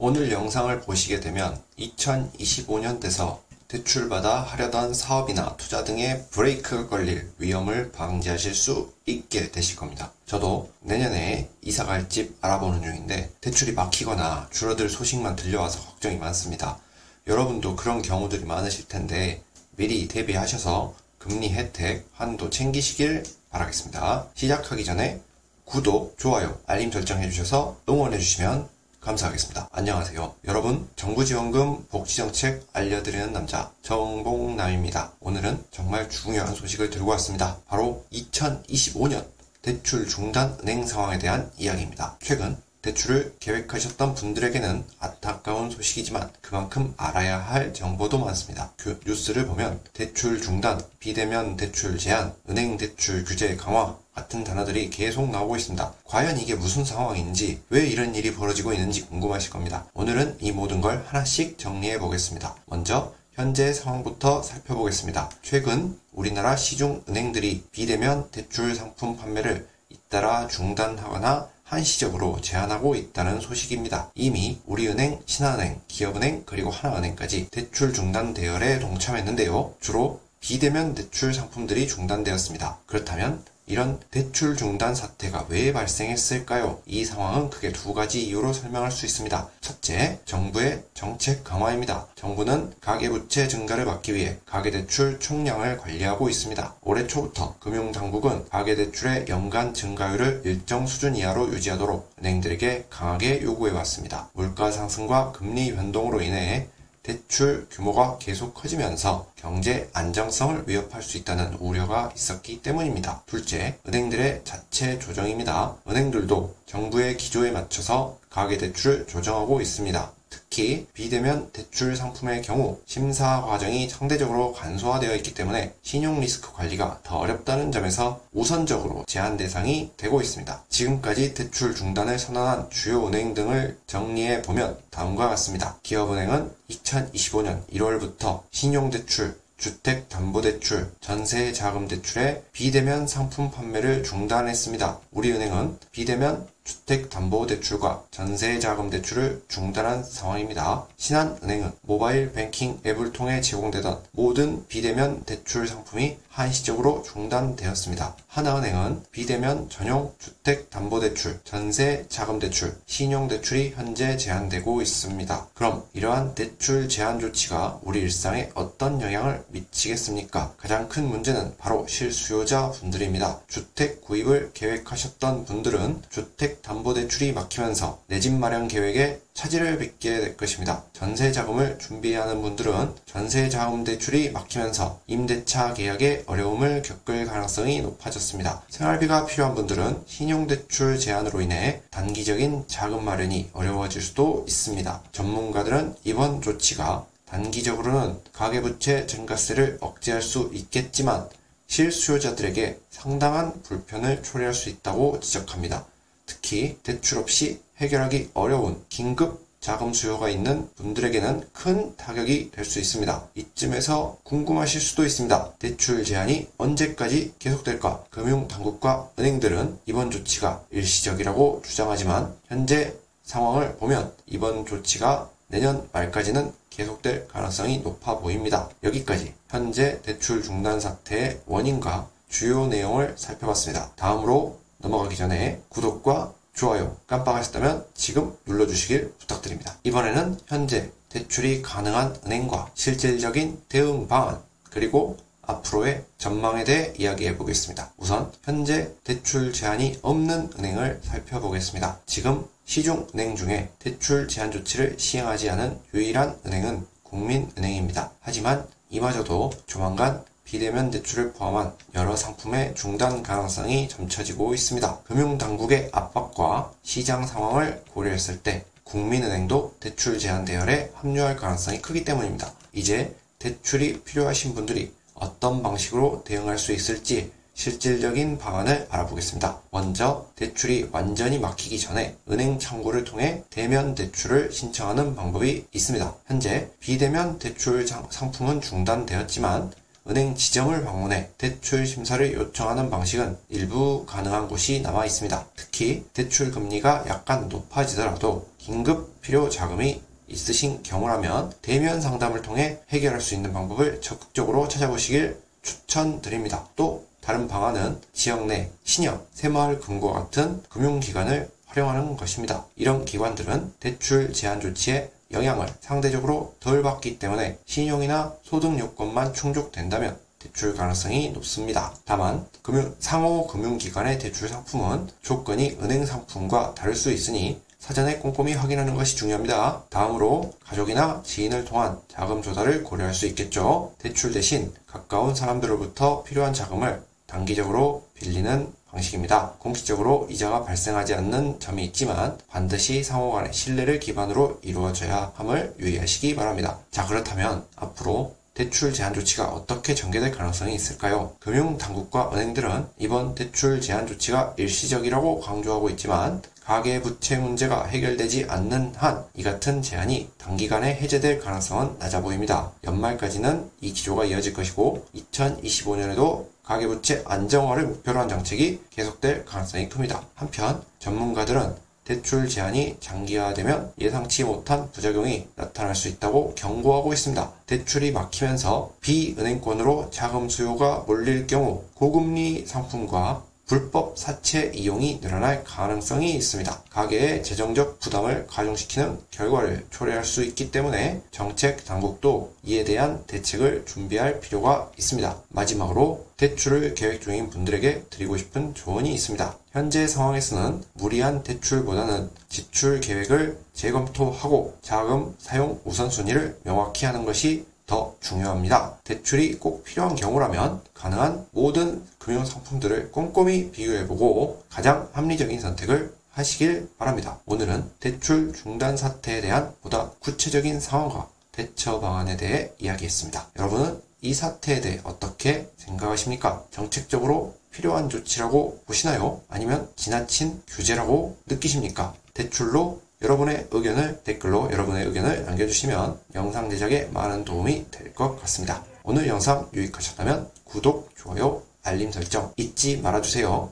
오늘 영상을 보시게 되면 2025년 돼서 대출받아 하려던 사업이나 투자 등의 브레이크가 걸릴 위험을 방지하실 수 있게 되실 겁니다. 저도 내년에 이사갈 집 알아보는 중인데 대출이 막히거나 줄어들 소식만 들려와서 걱정이 많습니다. 여러분도 그런 경우들이 많으실 텐데 미리 대비하셔서 금리 혜택, 한도 챙기시길 바라겠습니다. 시작하기 전에 구독, 좋아요, 알림 설정 해주셔서 응원해주시면 감사하겠습니다. 안녕하세요. 여러분, 정부지원금 복지정책 알려드리는 남자 정봉남입니다. 오늘은 정말 중요한 소식을 들고 왔습니다. 바로 2025년 대출 중단 은행 상황에 대한 이야기입니다. 최근 대출을 계획하셨던 분들에게는 안타까운 소식이지만 그만큼 알아야 할 정보도 많습니다. 그 뉴스를 보면 대출 중단, 비대면 대출 제한, 은행 대출 규제 강화 같은 단어들이 계속 나오고 있습니다. 과연 이게 무슨 상황인지, 왜 이런 일이 벌어지고 있는지 궁금하실 겁니다. 오늘은 이 모든 걸 하나씩 정리해 보겠습니다. 먼저 현재 상황부터 살펴보겠습니다. 최근 우리나라 시중 은행들이 비대면 대출 상품 판매를 잇따라 중단하거나 한시적으로 제한하고 있다는 소식입니다. 이미 우리은행, 신한은행, 기업은행, 그리고 하나은행까지 대출 중단 대열에 동참했는데요. 주로 비대면 대출 상품들이 중단되었습니다. 그렇다면 이런 대출 중단 사태가 왜 발생했을까요? 이 상황은 크게 두 가지 이유로 설명할 수 있습니다. 첫째, 정부의 정책 강화입니다. 정부는 가계부채 증가를 막기 위해 가계대출 총량을 관리하고 있습니다. 올해 초부터 금융당국은 가계대출의 연간 증가율을 일정 수준 이하로 유지하도록 은행들에게 강하게 요구해왔습니다. 물가 상승과 금리 변동으로 인해 대출 규모가 계속 커지면서 경제 안정성을 위협할 수 있다는 우려가 있었기 때문입니다. 둘째, 은행들의 자체 조정입니다. 은행들도 정부의 기조에 맞춰서 가계대출을 조정하고 있습니다. 특히 비대면 대출 상품의 경우 심사 과정이 상대적으로 간소화되어 있기 때문에 신용 리스크 관리가 더 어렵다는 점에서 우선적으로 제한 대상이 되고 있습니다. 지금까지 대출 중단을 선언한 주요 은행 등을 정리해 보면 다음과 같습니다. 기업은행은 2025년 1월부터 신용대출, 주택담보대출, 전세자금대출의 비대면 상품 판매를 중단했습니다. 우리은행은 비대면 주택담보대출과 전세자금대출을 중단한 상황입니다. 신한은행은 모바일 뱅킹 앱을 통해 제공되던 모든 비대면 대출 상품이 한시적으로 중단되었습니다. 하나은행은 비대면 전용 주택담보대출, 전세자금대출, 신용대출이 현재 제한되고 있습니다. 그럼 이러한 대출 제한 조치가 우리 일상에 어떤 영향을 미치겠습니까? 가장 큰 문제는 바로 실수요자 분들입니다. 주택 구입을 계획하셨던 분들은 주택담보대출이 막히면서 내 집 마련 계획에 차질을 빚게 될 것입니다. 전세자금을 준비하는 분들은 전세자금 대출이 막히면서 임대차 계약에 어려움을 겪을 가능성이 높아졌습니다. 생활비가 필요한 분들은 신용대출 제한으로 인해 단기적인 자금 마련이 어려워질 수도 있습니다. 전문가들은 이번 조치가 단기적으로는 가계부채 증가세를 억제할 수 있겠지만 실수요자들에게 상당한 불편을 초래할 수 있다고 지적합니다. 특히 대출 없이 해결하기 어려운 긴급 자금 수요가 있는 분들에게는 큰 타격이 될 수 있습니다. 이쯤에서 궁금하실 수도 있습니다. 대출 제한이 언제까지 계속될까? 금융당국과 은행들은 이번 조치가 일시적이라고 주장하지만 현재 상황을 보면 이번 조치가 내년 말까지는 계속될 가능성이 높아 보입니다. 여기까지 현재 대출 중단 사태의 원인과 주요 내용을 살펴봤습니다. 다음으로 넘어가기 전에 구독과 좋아요 깜빡하셨다면 지금 눌러주시길 부탁드립니다. 이번에는 현재 대출이 가능한 은행과 실질적인 대응 방안, 그리고 앞으로의 전망에 대해 이야기해 보겠습니다. 우선 현재 대출 제한이 없는 은행을 살펴보겠습니다. 지금 시중은행 중에 대출 제한 조치를 시행하지 않은 유일한 은행은 국민은행입니다. 하지만 이마저도 조만간 비대면 대출을 포함한 여러 상품의 중단 가능성이 점쳐지고 있습니다. 금융당국의 압박과 시장 상황을 고려했을 때 국민은행도 대출 제한 대열에 합류할 가능성이 크기 때문입니다. 이제 대출이 필요하신 분들이 어떤 방식으로 대응할 수 있을지 실질적인 방안을 알아보겠습니다. 먼저 대출이 완전히 막히기 전에 은행 창구를 통해 대면 대출을 신청하는 방법이 있습니다. 현재 비대면 대출 상품은 중단되었지만 은행 지점을 방문해 대출 심사를 요청하는 방식은 일부 가능한 곳이 남아 있습니다. 특히 대출 금리가 약간 높아지더라도 긴급 필요 자금이 있으신 경우라면 대면 상담을 통해 해결할 수 있는 방법을 적극적으로 찾아보시길 추천드립니다. 또 다른 방안은 지역 내 신협, 새마을금고 같은 금융기관을 활용하는 것입니다. 이런 기관들은 대출 제한 조치에 영향을 상대적으로 덜 받기 때문에 신용이나 소득 요건만 충족된다면 대출 가능성이 높습니다. 다만 상호 금융기관의 대출 상품은 조건이 은행 상품과 다를 수 있으니 사전에 꼼꼼히 확인하는 것이 중요합니다. 다음으로 가족이나 지인을 통한 자금 조달을 고려할 수 있겠죠. 대출 대신 가까운 사람들로부터 필요한 자금을 단기적으로 빌리는 방식입니다. 공식적으로 이자가 발생하지 않는 점이 있지만 반드시 상호 간의 신뢰를 기반으로 이루어져야 함을 유의하시기 바랍니다. 자, 그렇다면 앞으로 대출 제한 조치가 어떻게 전개될 가능성이 있을까요? 금융당국과 은행들은 이번 대출 제한 조치가 일시적이라고 강조하고 있지만 가계부채 문제가 해결되지 않는 한 이 같은 제한이 단기간에 해제될 가능성은 낮아 보입니다. 연말까지는 이 기조가 이어질 것이고 2025년에도 가계부채 안정화를 목표로 한 정책이 계속될 가능성이 큽니다. 한편 전문가들은 대출 제한이 장기화되면 예상치 못한 부작용이 나타날 수 있다고 경고하고 있습니다. 대출이 막히면서 비은행권으로 자금 수요가 몰릴 경우 고금리 상품과 불법 사채 이용이 늘어날 가능성이 있습니다. 가계의 재정적 부담을 가중시키는 결과를 초래할 수 있기 때문에 정책 당국도 이에 대한 대책을 준비할 필요가 있습니다. 마지막으로 대출을 계획 중인 분들에게 드리고 싶은 조언이 있습니다. 현재 상황에서는 무리한 대출보다는 지출 계획을 재검토하고 자금 사용 우선순위를 명확히 하는 것이 더 중요합니다. 대출이 꼭 필요한 경우라면 가능한 모든 금융상품들을 꼼꼼히 비교해보고 가장 합리적인 선택을 하시길 바랍니다. 오늘은 대출 중단 사태에 대한 보다 구체적인 상황과 대처 방안에 대해 이야기했습니다. 여러분은 이 사태에 대해 어떻게 생각하십니까? 정책적으로 필요한 조치라고 보시나요? 아니면 지나친 규제라고 느끼십니까? 대출로 여러분의 의견을 댓글로 여러분의 의견을 남겨주시면 영상 제작에 많은 도움이 될 것 같습니다. 오늘 영상 유익하셨다면 구독, 좋아요, 알림 설정 잊지 말아주세요.